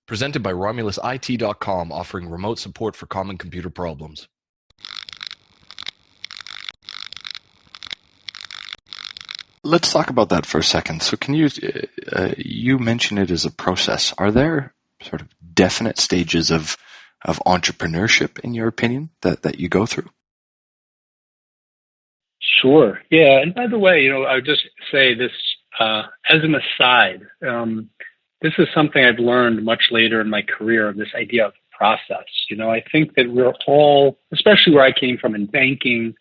Presented by RomulusIT.com, offering remote support for common computer problems. Let's talk about that for a second. So can you, you mention it as a process. Are there sort of definite stages of entrepreneurship, in your opinion, that you go through? Sure. Yeah. And by the way, I would just say this as an aside. This is something I've learned much later in my career, this idea of process. I think that we're all, especially where I came from in banking,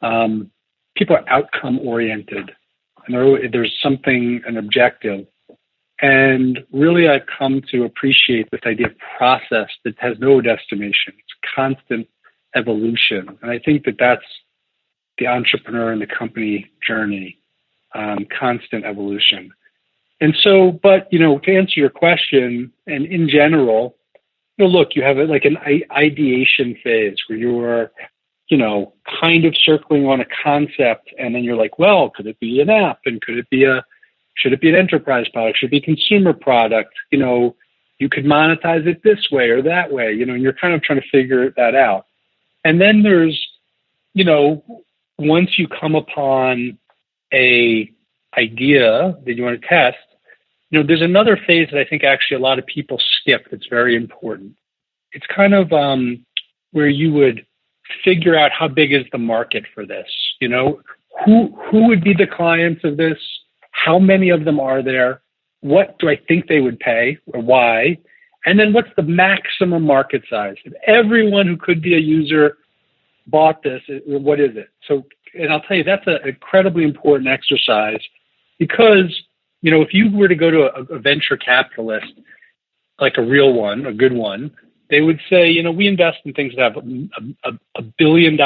people are outcome oriented. And there's something, an objective. And really, I've come to appreciate this idea of process that has no destination. It's constant evolution. And I think that that's the entrepreneur and the company journey, constant evolution. And so, but, to answer your question, and in general, look, you have like an ideation phase where you're, kind of circling on a concept, and then you're like, well, could it be an app? And should it be an enterprise product? Should it be a consumer product? You could monetize it this way or that way, and you're kind of trying to figure that out. And then there's, once you come upon a idea that you want to test, there's another phase that I think actually a lot of people skip that's very important. It's kind of where you would figure out how big is the market for this. Who would be the clients of this? How many of them are there? What do I think they would pay, or why? And then what's the maximum market size? If everyone who could be a user bought this, what is it? So, and I'll tell you, that's an incredibly important exercise, because, if you were to go to a venture capitalist, like a real one, a good one, they would say, we invest in things that have a $1 billion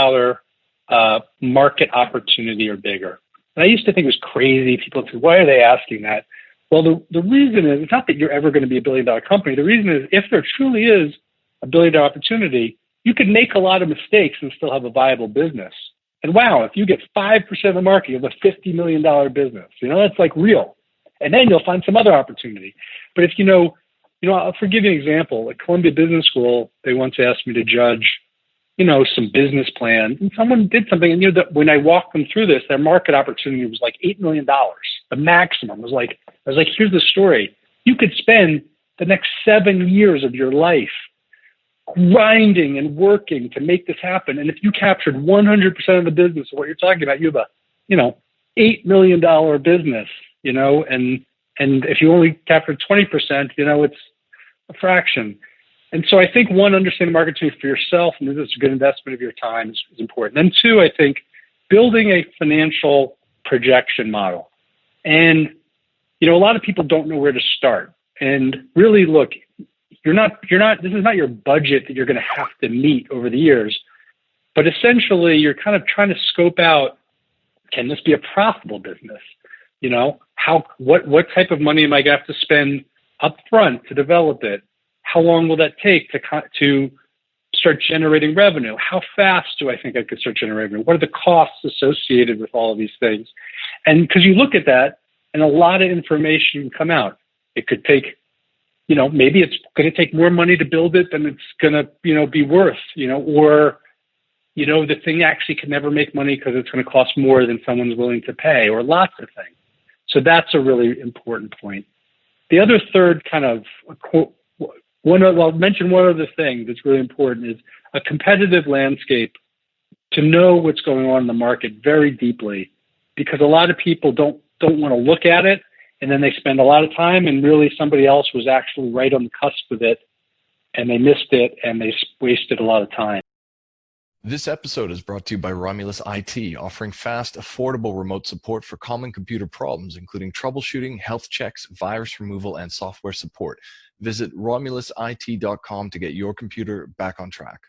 market opportunity or bigger. And I used to think it was crazy. People would say, why are they asking that? Well, the reason is, it's not that you're ever going to be a $1 billion company. The reason is, if there truly is a $1 billion opportunity, you could make a lot of mistakes and still have a viable business. And wow, if you get 5% of the market, you have a $50 million business. That's like real. And then you'll find some other opportunity. But if I'll give you an example. At Columbia Business School, they once asked me to judge, some business plans. And someone did something, and when I walked them through this, their market opportunity was like $8 million. The maximum was like, I was like, here's the story. You could spend the next 7 years of your life grinding and working to make this happen. And if you captured 100% of the business of what you're talking about, you have a, $8 million business, and if you only captured 20%, it's a fraction. And so I think, one, understanding the market opportunity for yourself, and this is a good investment of your time, is important. Then two, I think building a financial projection model. And, a lot of people don't know where to start. And really, look, this is not your budget that you're going to have to meet over the years, but essentially you're kind of trying to scope out, can this be a profitable business? What type of money am I going to have to spend up front to develop it? How long will that take to start generating revenue? How fast do I think I could start generating revenue? What are the costs associated with all of these things? And because you look at that, and a lot of information can come out. It could take, maybe it's going to take more money to build it than it's going to, be worth, or, the thing actually can never make money because it's going to cost more than someone's willing to pay, or lots of things. So that's a really important point. The other third kind of I'll mention one other thing that's really important is a competitive landscape, to know what's going on in the market very deeply, because a lot of people don't want to look at it, and then they spend a lot of time, and really somebody else was actually right on the cusp of it, and they missed it, and they wasted a lot of time. This episode is brought to you by Romulus IT, offering fast, affordable remote support for common computer problems, including troubleshooting, health checks, virus removal, and software support. Visit RomulusIT.com to get your computer back on track.